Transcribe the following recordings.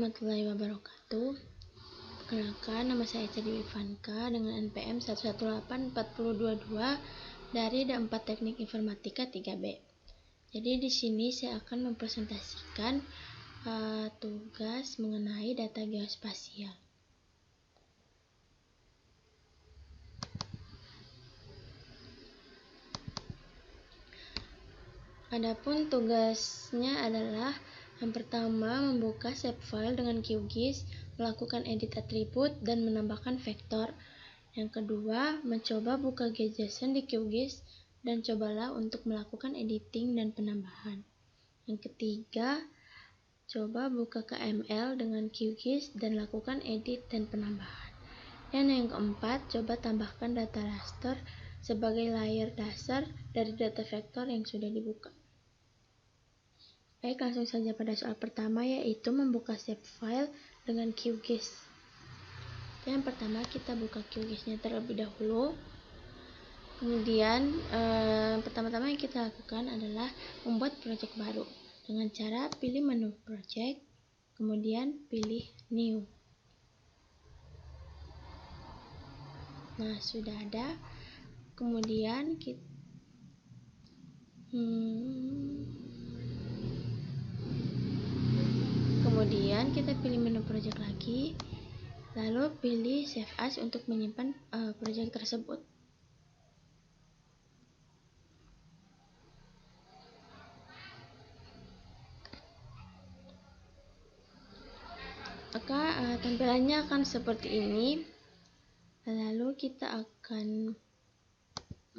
warahmatullahi wabarakatuh. Perkenalkan, nama saya Cedi Ivanka dengan NPM 1184022 dari D4 Teknik Informatika 3B. Jadi di sini saya akan mempresentasikan tugas mengenai data geospasial. Adapun tugasnya adalah yang pertama, membuka shapefile dengan QGIS, melakukan edit atribut, dan menambahkan vektor. Yang kedua, mencoba buka GJSON di QGIS, dan cobalah untuk melakukan editing dan penambahan. Yang ketiga, coba buka KML dengan QGIS dan lakukan edit dan penambahan. Dan yang keempat, coba tambahkan data raster sebagai layer dasar dari data vektor yang sudah dibuka. Baik, langsung saja pada soal pertama, yaitu membuka shapefile dengan QGIS. Yang pertama, kita buka QGIS-nya terlebih dahulu. Kemudian, pertama-tama yang kita lakukan adalah membuat project baru dengan cara pilih menu project, kemudian pilih new. Nah, sudah ada. Kemudian kita pilih menu project lagi, lalu pilih save as untuk menyimpan project tersebut. Maka tampilannya akan seperti ini. Lalu kita akan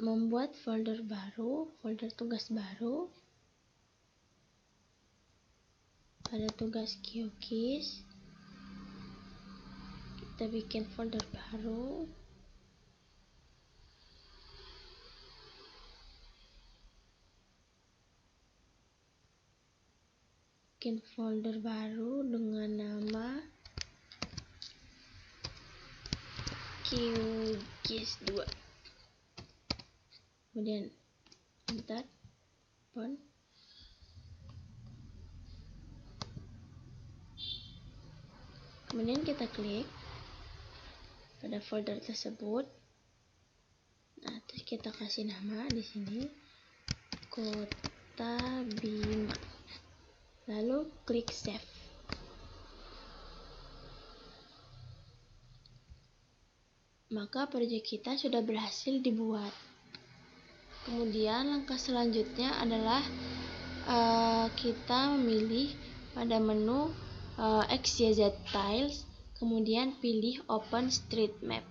membuat folder baru, folder tugas baru. Pada tugas QGIS, kita bikin folder baru. Bikin folder baru dengan nama QGIS 2. Kemudian enter, open. Kemudian kita klik pada folder tersebut. Nah, terus kita kasih nama di sini Kota Bima. Lalu klik save. Maka proyek kita sudah berhasil dibuat. Kemudian langkah selanjutnya adalah kita memilih pada menu XYZ Tiles, kemudian pilih OpenStreetMap.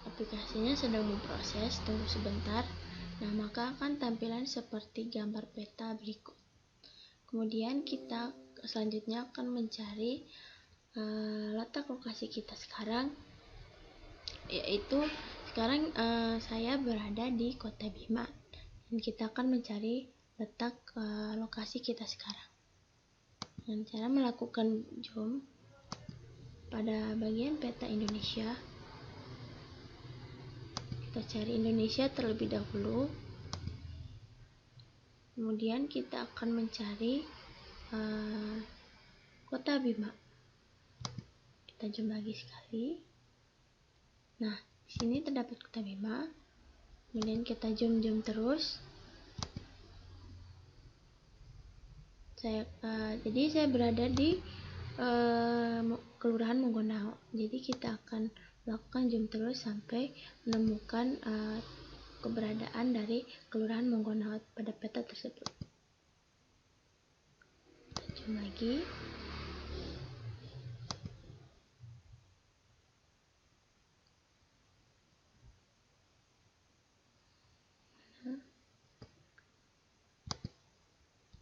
Aplikasinya sedang memproses, tunggu sebentar. Nah, maka akan tampilan seperti gambar peta berikut. Kemudian kita selanjutnya akan mencari letak lokasi kita sekarang, yaitu sekarang saya berada di Kota Bima, dan kita akan mencari letak lokasi kita sekarang dengan cara melakukan zoom pada bagian peta Indonesia. Kita cari Indonesia terlebih dahulu, kemudian kita akan mencari Kota Bima. Kita zoom lagi sekali. Nah, di sini terdapat Kota Bima. Kemudian kita zoom terus. Jadi saya berada di Kelurahan Monggonao. Jadi kita akan melakukan zoom terus sampai menemukan keberadaan dari Kelurahan Monggonao pada peta tersebut. Kita zoom lagi.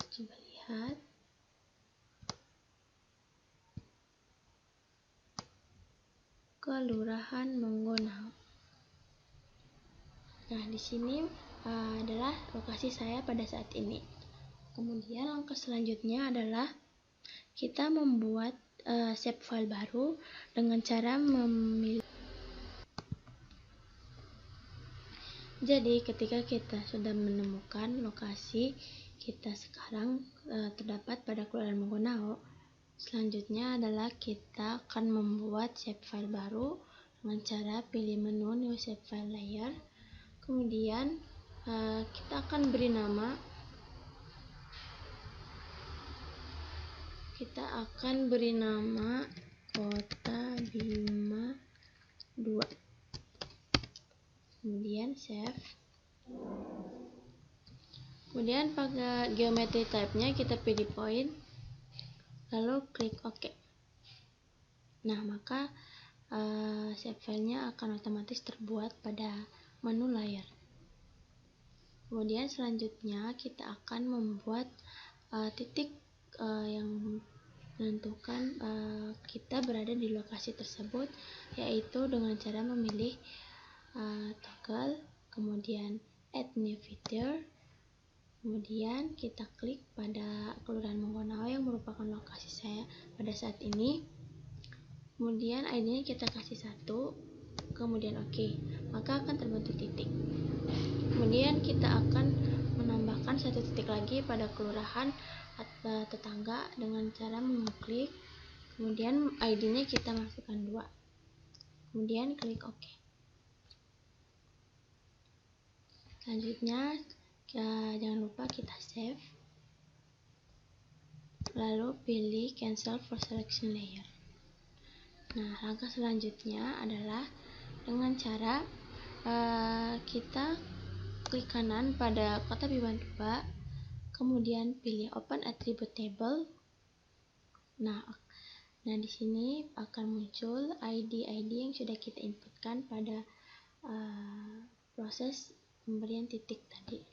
Coba lihat. Kelurahan Monggonao. Nah, di sini adalah lokasi saya pada saat ini. Kemudian langkah selanjutnya adalah kita membuat shapefile baru dengan cara memilih Jadi ketika kita sudah menemukan lokasi kita sekarang terdapat pada Kelurahan Manggonao, selanjutnya adalah kita akan membuat shapefile baru dengan cara pilih menu New Shapefile Layer. Kemudian kita akan beri nama. Kota Bima 2. Kemudian save. Kemudian pada geometry type-nya kita pilih point, lalu klik OK. Nah, maka shapefile-nya akan otomatis terbuat pada menu layer. Kemudian selanjutnya kita akan membuat titik yang menentukan kita berada di lokasi tersebut, yaitu dengan cara memilih toggle, kemudian add new feature, kemudian kita klik pada Kelurahan Manggonao yang merupakan lokasi saya pada saat ini. Kemudian ID-nya kita kasih 1, kemudian OK, maka akan terbentuk titik. Kemudian kita akan menambahkan 1 titik lagi pada kelurahan tetangga dengan cara mengklik, kemudian ID-nya kita masukkan 2, kemudian klik OK. Selanjutnya jangan lupa kita save, lalu pilih cancel for selection layer. Nah, langkah selanjutnya adalah dengan cara kita klik kanan pada Kota Bima 2, kemudian pilih open attribute table. Nah, di sini akan muncul ID yang sudah kita inputkan pada proses pemberian titik tadi.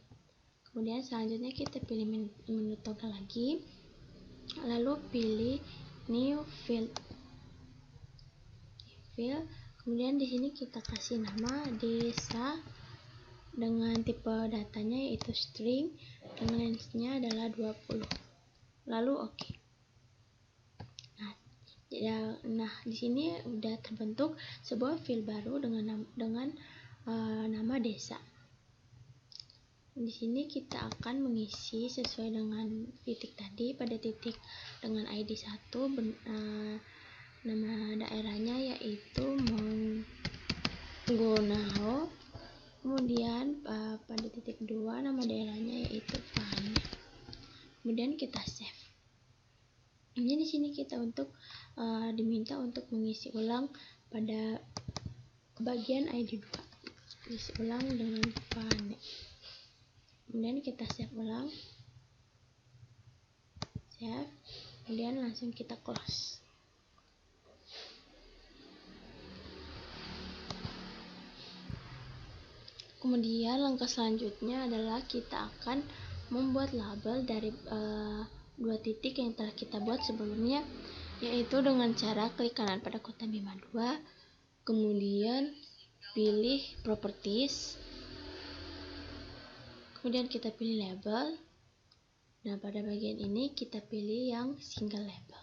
Kemudian selanjutnya kita pilih menu toggle lagi, lalu pilih new field. Kemudian di sini kita kasih nama desa dengan tipe datanya yaitu string, dengan length-nya adalah 20, lalu OK. Nah, di sini udah terbentuk sebuah field baru dengan nama desa. Di sini kita akan mengisi sesuai dengan titik tadi. Pada titik dengan ID 1 nama daerahnya yaitu Manggonao. Kemudian pada titik 2 nama daerahnya yaitu Fane. Kemudian kita save. Ini di sini kita diminta untuk mengisi ulang pada bagian ID 2. Isi ulang dengan Fane. Kemudian kita save ulang. Save. Kemudian langsung kita close. Kemudian langkah selanjutnya adalah kita akan membuat label dari 2 titik yang telah kita buat sebelumnya, yaitu dengan cara klik kanan pada Kota Bima 2, kemudian pilih properties, kemudian kita pilih label. Nah, pada bagian ini kita pilih yang single label.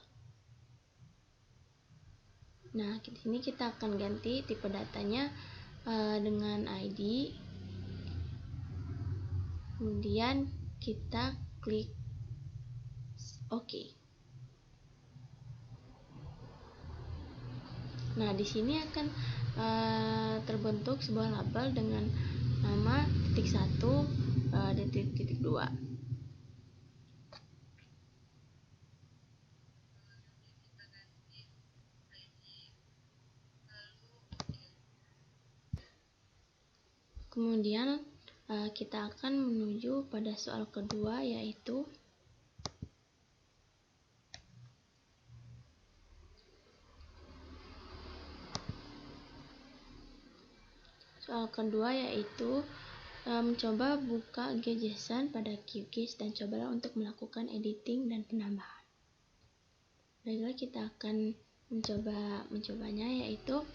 Nah, di sini kita akan ganti tipe datanya dengan ID. Kemudian kita klik OK. Nah, di sini akan terbentuk sebuah label dengan nama titik 1 dan titik 2. Kemudian kita akan menuju pada soal kedua, yaitu mencoba buka GeoJSON pada QGIS dan cobalah untuk melakukan editing dan penambahan. Baiklah, kita akan mencobanya, yaitu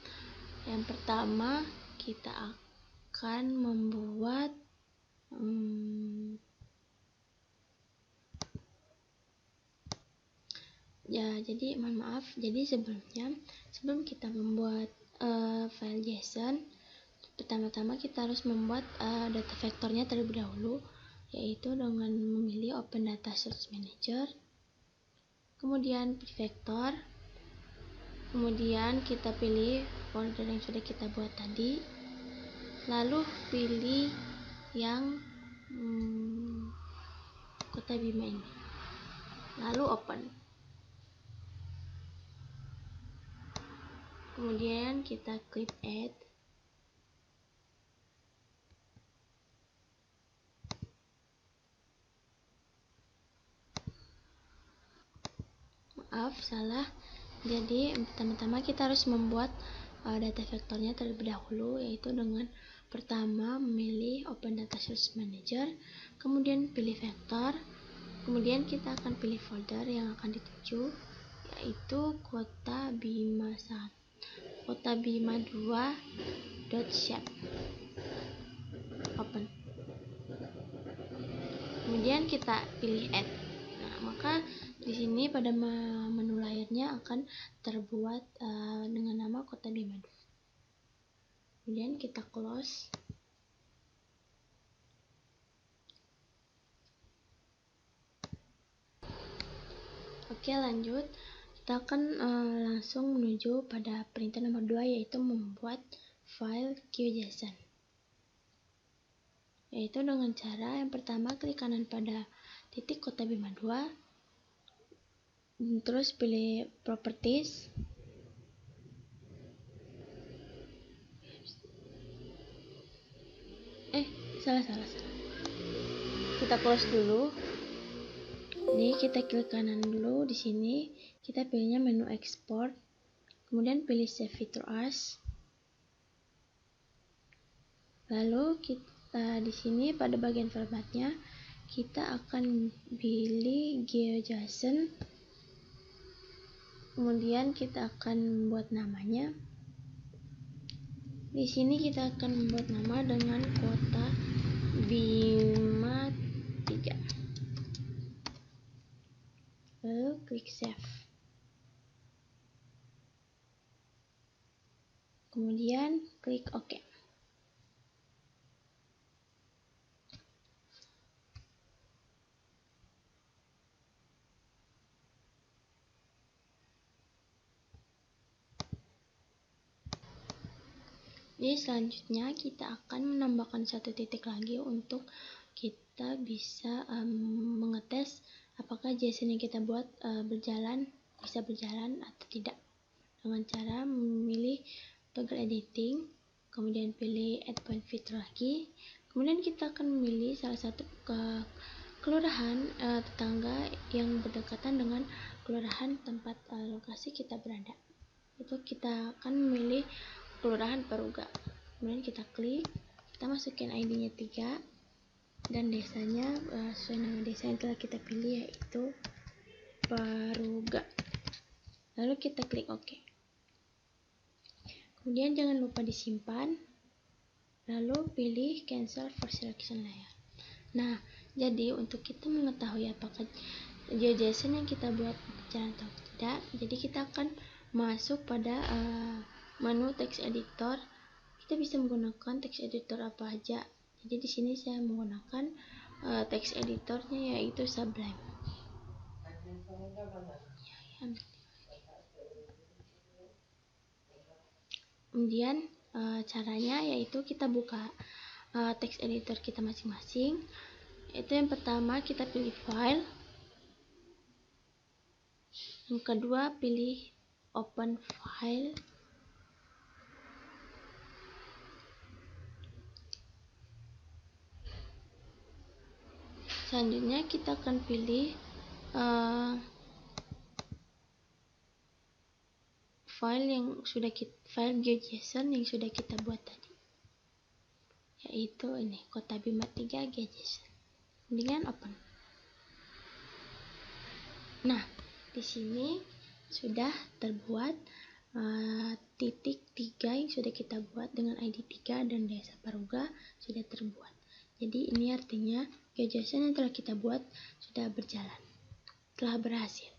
yang pertama kita akan membuat jadi mohon maaf, jadi sebelum kita membuat file JSON, pertama-tama kita harus membuat data vektornya terlebih dahulu, yaitu dengan memilih Open Data Source Manager, kemudian prefactor, kemudian kita pilih folder yang sudah kita buat tadi, lalu pilih yang Kota Bima ini, lalu open. Kemudian kita klik add. Maaf, salah. Jadi pertama-tama kita harus membuat data vektornya terlebih dahulu, yaitu dengan pertama memilih Open Data Source Manager, kemudian pilih vektor, kemudian kita akan pilih folder yang akan dituju, yaitu Kota Bima 2.shape. Open. Kemudian kita pilih add. Nah, maka di sini pada menu layarnya akan terbuat dengan nama Kota Bima 2. Kemudian kita close. Oke, lanjut. Kita akan langsung menuju pada perintah nomor 2, yaitu membuat file QJSON. Yaitu dengan cara yang pertama klik kanan pada titik Kota Bima 2, terus pilih properties, salah. Kita close dulu. Ini kita klik kanan dulu. Di sini kita pilihnya menu export, kemudian pilih save feature as. Lalu kita di sini pada bagian formatnya kita akan pilih GeoJSON. Kemudian kita akan membuat namanya. Di sini kita akan membuat nama dengan Kota Bima 3. Lalu klik save. Kemudian klik OK. Jadi selanjutnya kita akan menambahkan satu titik lagi untuk kita bisa mengetes apakah JSON yang kita buat bisa berjalan atau tidak, dengan cara memilih toggle editing, kemudian pilih add point feature lagi, kemudian kita akan memilih salah satu kelurahan tetangga yang berdekatan dengan kelurahan tempat lokasi kita berada. Itu kita akan memilih Kelurahan Paruga. Kemudian kita klik, kita masukin ID-nya 3 dan desanya sesuai nama desa yang telah kita pilih, yaitu Paruga. Lalu kita klik OK. Kemudian jangan lupa disimpan, lalu pilih cancel for selection layer. Nah, jadi untuk kita mengetahui apakah GeoJSON yang kita buat berjalan atau tidak, jadi kita akan masuk pada menu text editor. Kita bisa menggunakan text editor apa aja. Jadi di sini saya menggunakan text editornya, yaitu Sublime. Kemudian caranya yaitu kita buka text editor kita masing-masing. Itu yang pertama kita pilih file, yang kedua pilih open file, selanjutnya kita akan pilih file GeoJSON yang sudah kita buat tadi, yaitu ini Kota Bima 3 GeoJSON. Kemudian open. Nah, di sini sudah terbuat titik 3 yang sudah kita buat dengan ID 3 dan desa Paruga sudah terbuat. Jadi ini artinya GeoJSON yang telah kita buat sudah berjalan, telah berhasil.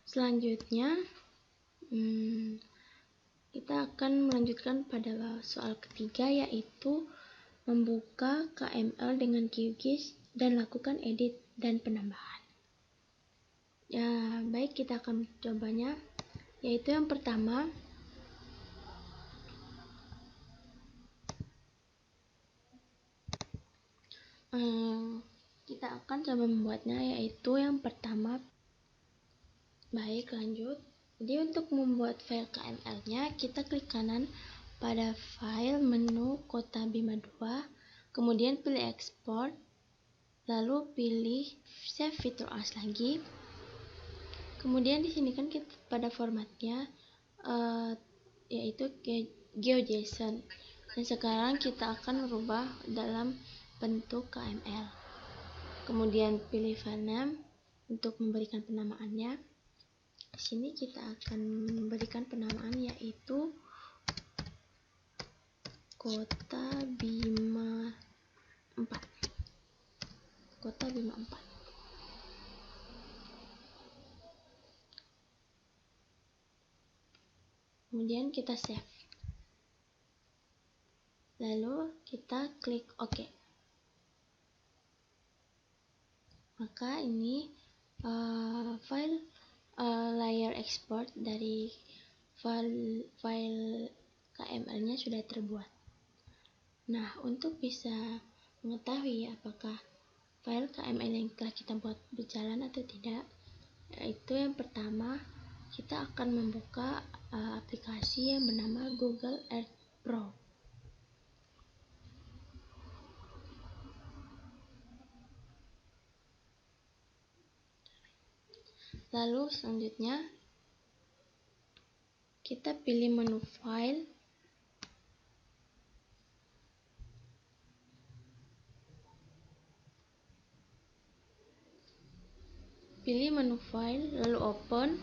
Selanjutnya Kita akan melanjutkan pada soal ketiga, yaitu membuka KML dengan QGIS dan lakukan edit dan penambahan. Ya, baik, kita akan mencobanya. Yaitu yang pertama, kita akan coba membuatnya, yaitu yang pertama. Baik, lanjut. Jadi untuk membuat file KML-nya, kita klik kanan pada file menu kota Bima 2, kemudian pilih export, lalu pilih save feature as lagi. Kemudian di sini kan kita pada formatnya yaitu GeoJSON. Dan sekarang kita akan merubah dalam bentuk KML. Kemudian pilih file name untuk memberikan penamaannya. Di sini kita akan memberikan penamaan yaitu Kota Bima 4. Kota Bima 4. Kemudian kita save. Lalu kita klik OK. Maka ini file layer export dari file KML-nya sudah terbuat. Nah, untuk bisa mengetahui apakah file KML yang telah kita buat berjalan atau tidak, yaitu yang pertama, kita akan membuka aplikasi yang bernama Google Earth Pro. Lalu selanjutnya kita pilih menu file, lalu open.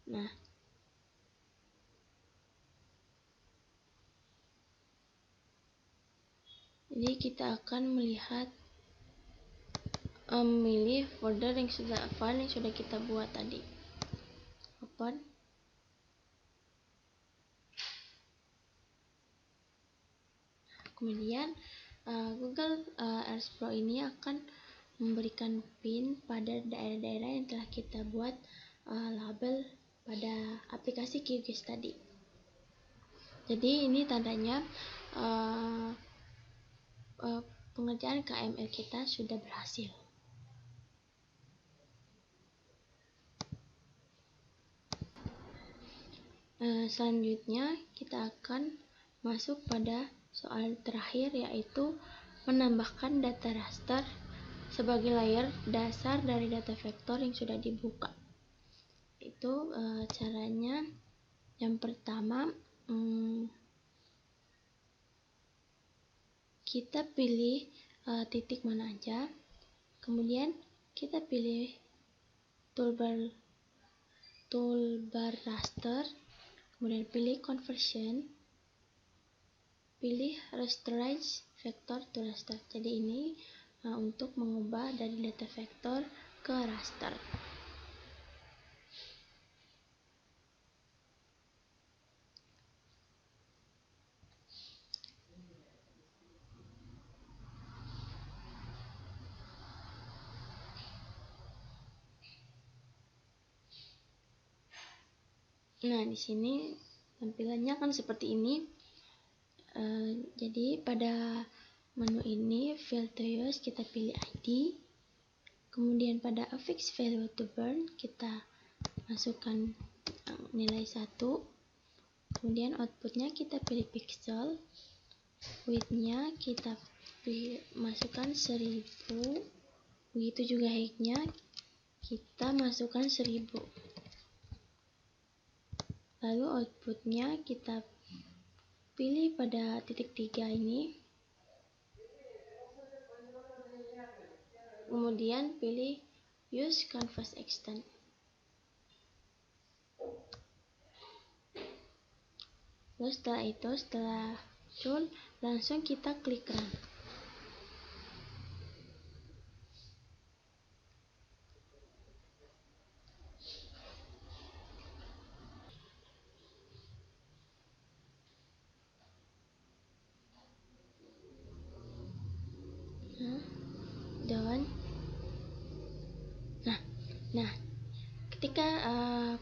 Nah, jadi kita akan melihat memilih folder file yang sudah kita buat tadi. Open. Kemudian Google Earth Pro ini akan memberikan pin pada daerah-daerah yang telah kita buat label pada aplikasi QGIS tadi. Jadi ini tandanya pengerjaan KML kita sudah berhasil. Selanjutnya kita akan masuk pada soal terakhir, yaitu menambahkan data raster sebagai layer dasar dari data vektor yang sudah dibuka. Itu caranya. Yang pertama, kita pilih titik mana aja, kemudian kita pilih toolbar raster, kemudian pilih conversion, pilih rasterize vector to raster. Jadi ini untuk mengubah dari data vektor ke raster. Nah, di sini tampilannya kan seperti ini. Jadi pada menu ini field to use kita pilih ID, kemudian pada affix value to burn kita masukkan nilai 1, kemudian outputnya kita pilih pixel, widthnya kita masukkan 1000, begitu juga height-nya kita masukkan 1000. Lalu outputnya kita pilih pada titik 3 ini, kemudian pilih use canvas extend. Lalu setelah muncul, langsung kita klik run. Nah, ketika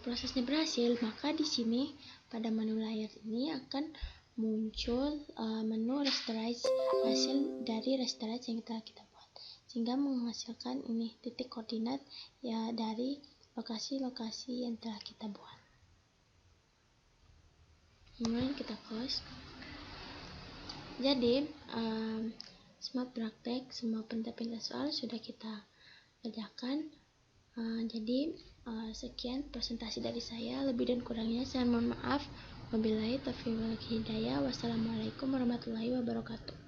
prosesnya berhasil, maka di sini pada menu layar ini akan muncul menu rasterize, hasil dari rasterize yang telah kita buat, sehingga menghasilkan ini titik koordinat ya dari lokasi-lokasi yang telah kita buat. Kemudian kita close. Jadi semua praktek, semua pinta-pinta soal sudah kita kerjakan. Jadi sekian presentasi dari saya. Lebih dan kurangnya saya mohon maaf. Wabillahi taufiq wal hidayah. Wassalamualaikum warahmatullahi wabarakatuh.